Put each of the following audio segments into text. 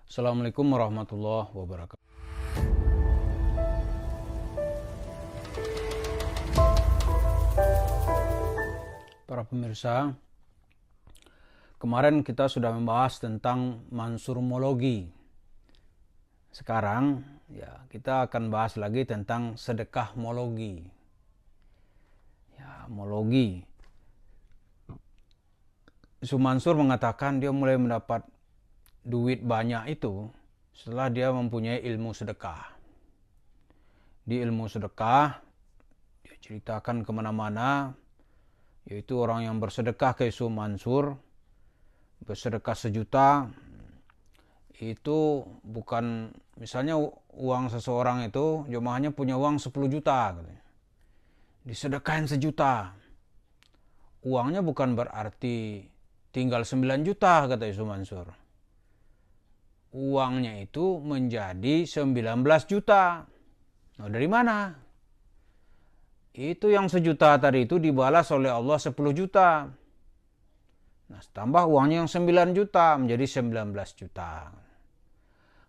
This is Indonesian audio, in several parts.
Assalamualaikum warahmatullahi wabarakatuh. Para pemirsa, kemarin kita sudah membahas tentang mansurmologi. Sekarang ya kita akan bahas lagi tentang sedekahmologi. Ya, mologi. Mansur mengatakan dia mulai mendapat duit banyak itu setelah dia mempunyai ilmu sedekah. Di ilmu sedekah, dia ceritakan kemana-mana, yaitu orang yang bersedekah ke Mansur, bersedekah 1 juta, itu bukan, misalnya uang seseorang itu, jemaahnya punya uang 10 juta, disedekahin 1 juta. Uangnya bukan berarti tinggal 9 juta, kata Yusuf Mansur. Uangnya itu menjadi 19 juta. Nah, dari mana? Itu yang 1 juta tadi itu dibalas oleh Allah 10 juta. Nah, tambah uangnya yang 9 juta menjadi 19 juta.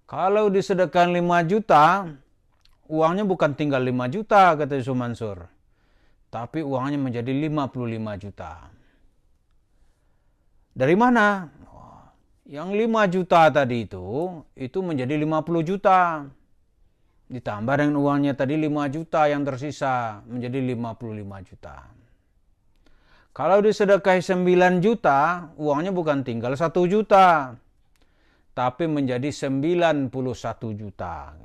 Kalau disedekahkan 5 juta, uangnya bukan tinggal 5 juta, kata Yusuf Mansur. Tapi uangnya menjadi 55 juta. Dari mana? Yang 5 juta tadi itu menjadi 50 juta. Ditambah dengan uangnya tadi 5 juta yang tersisa menjadi 55 juta. Kalau disedekahi 9 juta, uangnya bukan tinggal 1 juta. Tapi menjadi 91 juta.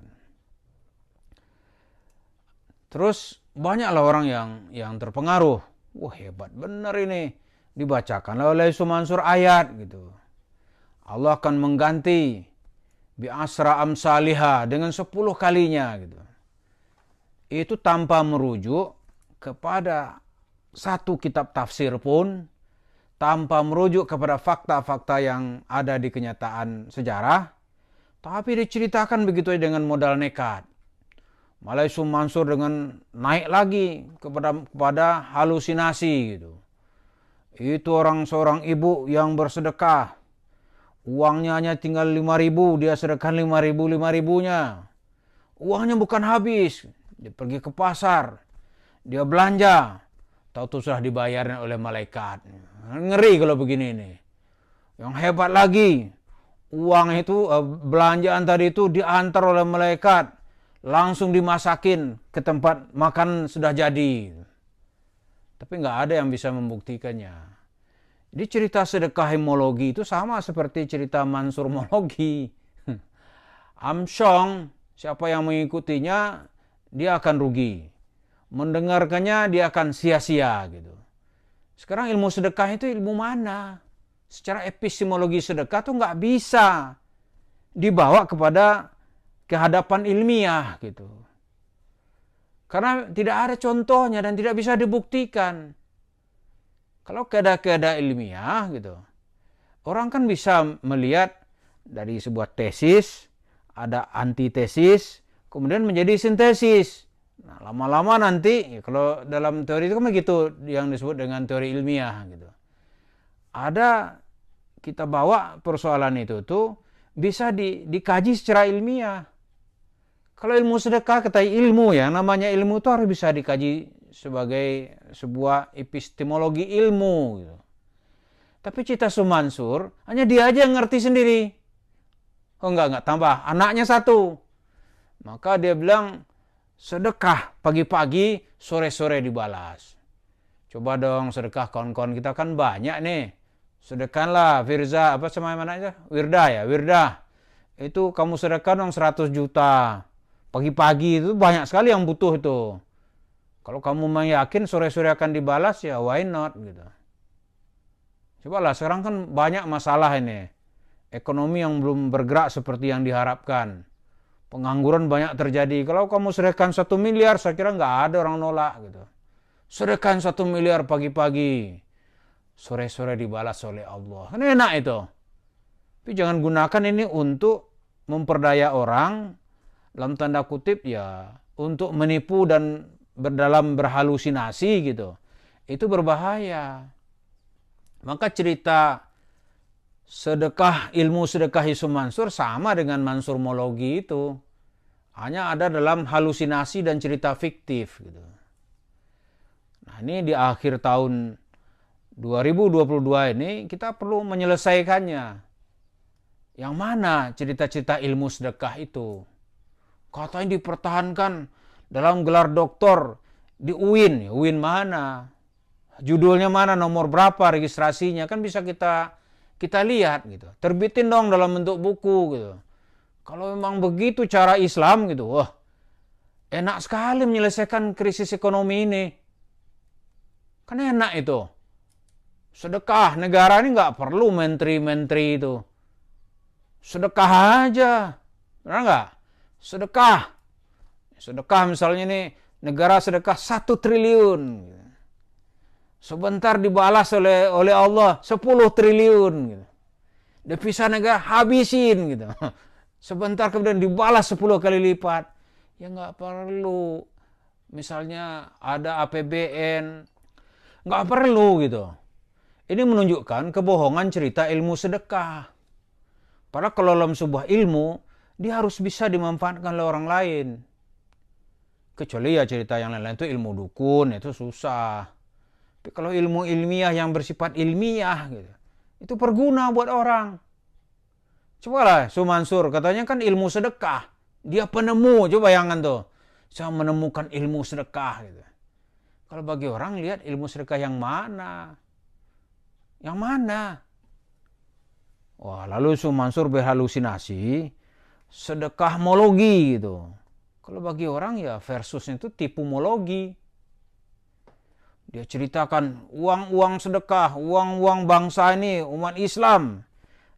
Terus banyaklah orang yang terpengaruh. Wah, hebat benar ini. Dibacakanlah oleh Yusuf Mansur ayat gitu. Allah akan mengganti bi asra amsalihah dengan 10 kalinya gitu. Itu tanpa merujuk kepada satu kitab tafsir pun, tanpa merujuk kepada fakta-fakta yang ada di kenyataan sejarah, tapi diceritakan begitu dengan modal nekat. Malah Yusuf Mansur dengan naik lagi kepada halusinasi gitu. Itu seorang ibu yang bersedekah. Uangnya hanya tinggal 5.000, dia sedekahkan 5.000-5.000-nya. Uangnya bukan habis. Dia pergi ke pasar, dia belanja. Tahu-tahu sudah dibayarnya oleh malaikat. Ngeri kalau begini nih. Yang hebat lagi, uang itu, belanjaan tadi itu diantar oleh malaikat. Langsung dimasakin ke tempat makan sudah jadi. Tapi nggak ada yang bisa membuktikannya. Jadi cerita sedekahimologi itu sama seperti cerita mansurmologi. Amsyong, siapa yang mengikutinya, dia akan rugi. Mendengarkannya, dia akan sia-sia gitu. Sekarang ilmu sedekah itu ilmu mana? Secara epistemologi sedekah itu nggak bisa dibawa kepada kehadapan ilmiah gitu. Karena tidak ada contohnya dan tidak bisa dibuktikan. Kalau keadaan ilmiah gitu, orang kan bisa melihat dari sebuah tesis, ada antitesis, kemudian menjadi sintesis. Nah, lama-lama nanti, kalau dalam teori itu kan begitu yang disebut dengan teori ilmiah gitu. Ada, kita bawa persoalan itu tuh bisa dikaji secara ilmiah. Kalau ilmu sedekah, kata ilmu ya, namanya ilmu itu harus bisa dikaji sebagai sebuah epistemologi ilmu gitu. Tapi cerita Mansur hanya dia aja yang ngerti sendiri. Oh enggak tambah, anaknya 1. Maka dia bilang sedekah pagi-pagi, sore-sore dibalas. Coba dong sedekah, kawan-kawan kita kan banyak nih. Sedekahlah Firza, apa sama mana aja? Wirda. Itu kamu sedekah dong 100 juta. Pagi-pagi itu banyak sekali yang butuh itu. Kalau kamu yakin sore-sore akan dibalas, ya why not gitu. Cobalah, sekarang kan banyak masalah ini. Ekonomi yang belum bergerak seperti yang diharapkan. Pengangguran banyak terjadi. Kalau kamu sedekahkan 1 miliar, saya kira nggak ada orang nolak gitu. Sedekahkan 1 miliar pagi-pagi. Sore-sore dibalas oleh Allah. Kan enak itu. Tapi jangan gunakan ini untuk memperdaya orang, dalam tanda kutip ya, untuk menipu dan berhalusinasi gitu. Itu berbahaya. Maka cerita ilmu sedekah Yusuf Mansur sama dengan mansurmologi itu. Hanya ada dalam halusinasi dan cerita fiktif gitu. Nah, ini di akhir tahun 2022 ini kita perlu menyelesaikannya. Yang mana cerita-cerita ilmu sedekah itu? Katanya dipertahankan dalam gelar doktor di UIN. UIN mana? Judulnya mana? Nomor berapa? Registrasinya? Kan bisa kita lihat gitu. Terbitin dong dalam bentuk buku gitu. Kalau memang begitu cara Islam gitu, wah enak sekali menyelesaikan krisis ekonomi ini. Kan enak itu. Sedekah, negara ini nggak perlu menteri-menteri itu. Sedekah aja. Benar nggak? Sedekah. Sedekah misalnya nih, negara sedekah 1 triliun. Sebentar dibalas oleh Allah 10 triliun. Gitu. Devisa negara habisin gitu. Sebentar kemudian dibalas 10 kali lipat. Ya nggak perlu. Misalnya ada APBN. Nggak perlu gitu. Ini menunjukkan kebohongan cerita ilmu sedekah. Padahal kalau dalam sebuah ilmu, dia harus bisa dimanfaatkan oleh orang lain. Kecuali ya cerita yang lain-lain itu ilmu dukun, itu susah. Tapi kalau ilmu ilmiah yang bersifat ilmiah, gitu, itu berguna buat orang. Cobalah Sumansur, katanya kan ilmu sedekah. Dia penemu, coba bayangkan tuh. Saya menemukan ilmu sedekah. Gitu. Kalau bagi orang, lihat ilmu sedekah yang mana? Yang mana? Wah, lalu Sumansur berhalusinasi, sedekahmologi gitu. Kalau bagi orang ya versusnya itu tipumologi. Dia ceritakan uang-uang sedekah, uang-uang bangsa ini, umat Islam.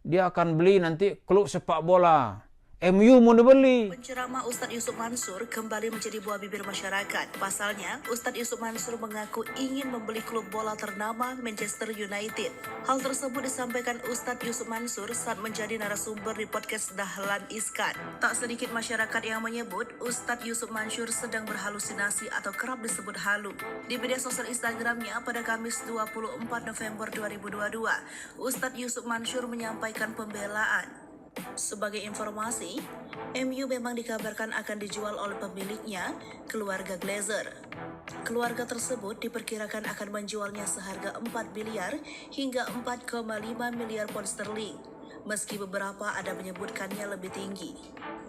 Dia akan beli nanti klub sepak bola. MU mau dibeli. Penceramah Ustadz Yusuf Mansur kembali menjadi buah bibir masyarakat. Pasalnya, Ustadz Yusuf Mansur mengaku ingin membeli klub bola ternama Manchester United. Hal tersebut disampaikan Ustadz Yusuf Mansur saat menjadi narasumber di podcast Dahlan Iskan. Tak sedikit masyarakat yang menyebut Ustadz Yusuf Mansur sedang berhalusinasi atau kerap disebut halu. Di media sosial Instagramnya pada Kamis 24 November 2022, Ustadz Yusuf Mansur menyampaikan pembelaan. Sebagai informasi, MU memang dikabarkan akan dijual oleh pemiliknya, keluarga Glazer. Keluarga tersebut diperkirakan akan menjualnya seharga 4 miliar hingga 4,5 miliar pound sterling, meski beberapa ada menyebutkannya lebih tinggi.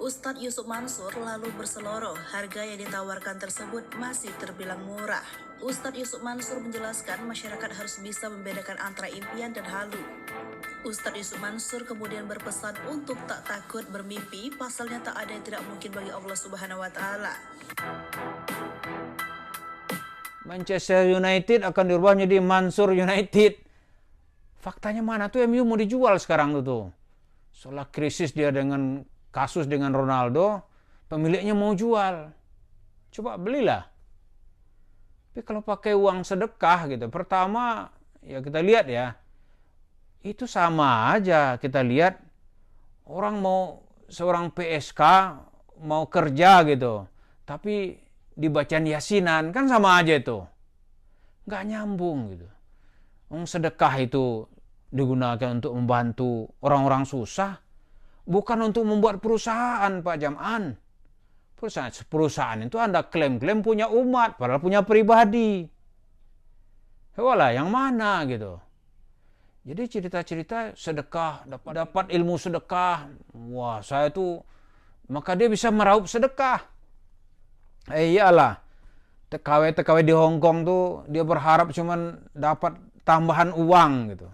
Ustadz Yusuf Mansur lalu berseloroh harga yang ditawarkan tersebut masih terbilang murah. Ustadz Yusuf Mansur menjelaskan masyarakat harus bisa membedakan antara impian dan halu. Ustadz Yusuf Mansur kemudian berpesan untuk tak takut bermimpi, pasalnya tak ada yang tidak mungkin bagi Allah Subhanahu wa Ta'ala. Manchester United akan dirubah menjadi Mansur United. Faktanya mana tuh MU mau dijual sekarang tuh. Setelah krisis dia dengan kasus dengan Ronaldo, pemiliknya mau jual. Coba belilah. Tapi kalau pakai uang sedekah gitu, pertama ya kita lihat ya, itu sama aja. Kita lihat orang mau seorang PSK mau kerja gitu, tapi dibacaan yasinan kan sama aja itu, nggak nyambung gitu. Sedekah itu digunakan untuk membantu orang-orang susah, bukan untuk membuat perusahaan, Pak Jam'an. Perusahaan itu Anda klaim-klaim punya umat, padahal punya pribadi. Walah, yang mana gitu. Jadi cerita-cerita sedekah, dapat ilmu sedekah. Wah, saya tuh, maka dia bisa meraup sedekah. Iyalah, TKW di Hong Kong tuh dia berharap cuman dapat tambahan uang gitu.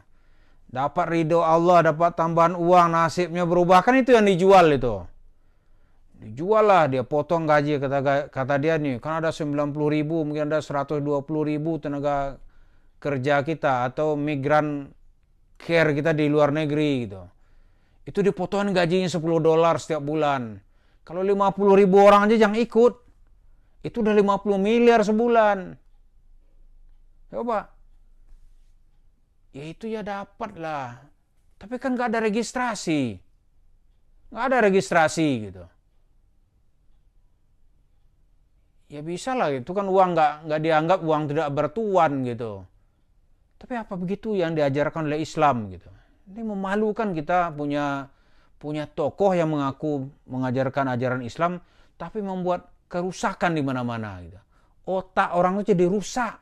Dapat ridho Allah, dapat tambahan uang, nasibnya berubah. Kan itu yang dijual itu. Dijual lah, dia potong gaji, kata dia nih. Kan ada 90 ribu, mungkin ada 120 ribu tenaga kerja kita atau migran care kita di luar negeri gitu. Itu dipotong gajinya $10 setiap bulan. Kalau 50 ribu orang aja yang ikut, itu udah 50 miliar sebulan. Coba. Ya itu ya dapat lah. Tapi kan gak ada registrasi. Gak ada registrasi gitu. Ya bisa lah, itu kan uang nggak dianggap uang tidak bertuan gitu. Tapi apa begitu yang diajarkan oleh Islam gitu? Ini memalukan kita punya tokoh yang mengaku mengajarkan ajaran Islam, tapi membuat kerusakan di mana-mana. Gitu. Otak orang itu jadi rusak.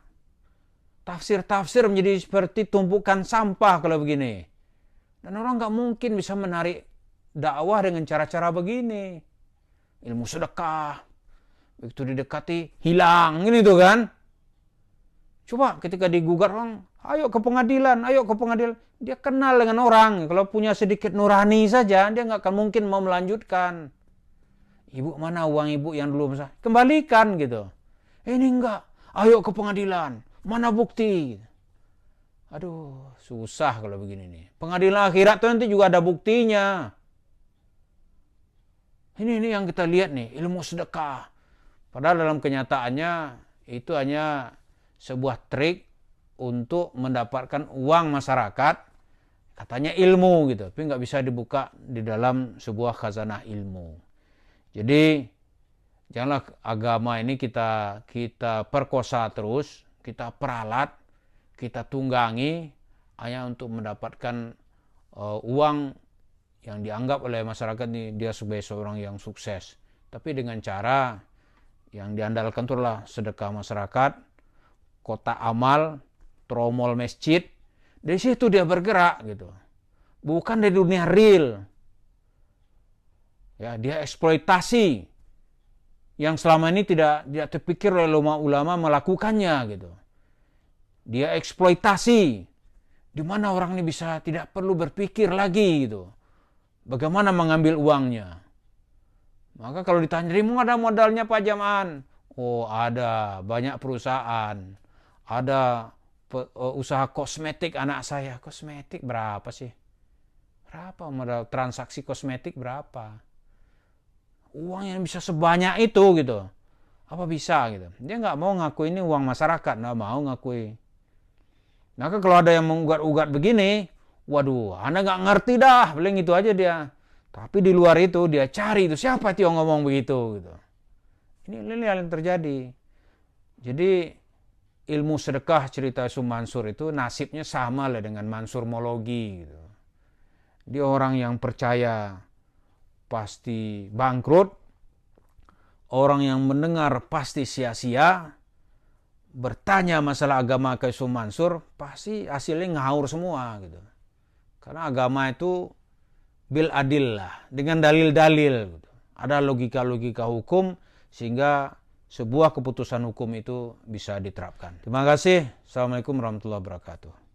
Tafsir-tafsir menjadi seperti tumpukan sampah kalau begini. Dan orang nggak mungkin bisa menarik dakwah dengan cara-cara begini. Ilmu sedekah, begitu didekati, hilang. Ini tuh kan. Coba ketika digugat orang, ayo ke pengadilan. Dia kenal dengan orang. Kalau punya sedikit nurani saja, dia nggak akan mungkin mau melanjutkan. Ibu, mana uang ibu yang dulu? Kembalikan gitu. Ini enggak. Ayo ke pengadilan. Mana bukti? Aduh, susah kalau begini nih. Pengadilan akhirat tuh nanti juga ada buktinya. Ini yang kita lihat nih, ilmu sedekah. Padahal dalam kenyataannya itu hanya sebuah trik untuk mendapatkan uang masyarakat. Katanya ilmu gitu, tapi nggak bisa dibuka di dalam sebuah khazanah ilmu. Jadi janganlah agama ini kita perkosa terus, kita peralat, kita tunggangi hanya untuk mendapatkan uang yang dianggap oleh masyarakat ini dia sebagai seorang yang sukses. Tapi dengan cara yang diandalkan itu adalah sedekah masyarakat, kotak amal, tromol masjid. Dari situ dia bergerak gitu. Bukan dari dunia real. Ya, dia eksploitasi yang selama ini tidak terpikir oleh ulama melakukannya gitu. Dia eksploitasi di mana orang ini bisa tidak perlu berpikir lagi gitu. Bagaimana mengambil uangnya? Maka kalau ditanya, dari mana ada modalnya Pak Jamaan? Oh, ada banyak perusahaan. Ada usaha kosmetik anak saya. Kosmetik berapa sih? Berapa modal transaksi kosmetik berapa? Uang yang bisa sebanyak itu gitu. Apa bisa gitu? Dia nggak mau ngakui ini uang masyarakat, nggak mau ngakui. Maka kalau ada yang mengugat-ugat begini, waduh, Anda nggak ngerti dah, paling itu aja dia. Tapi di luar itu dia cari itu siapa itu yang ngomong begitu gitu. Ini hal yang terjadi. Jadi ilmu sedekah cerita Yusuf Mansur itu nasibnya sama lah dengan Mansur Mologi gitu. Dia orang yang percaya pasti bangkrut, orang yang mendengar pasti sia-sia, bertanya masalah agama ke Yusuf Mansur pasti hasilnya ngawur semua gitu. Karena agama itu bil adil lah, dengan dalil-dalil gitu. Ada logika-logika hukum sehingga sebuah keputusan hukum itu bisa diterapkan. Terima kasih. Assalamualaikum warahmatullahi wabarakatuh.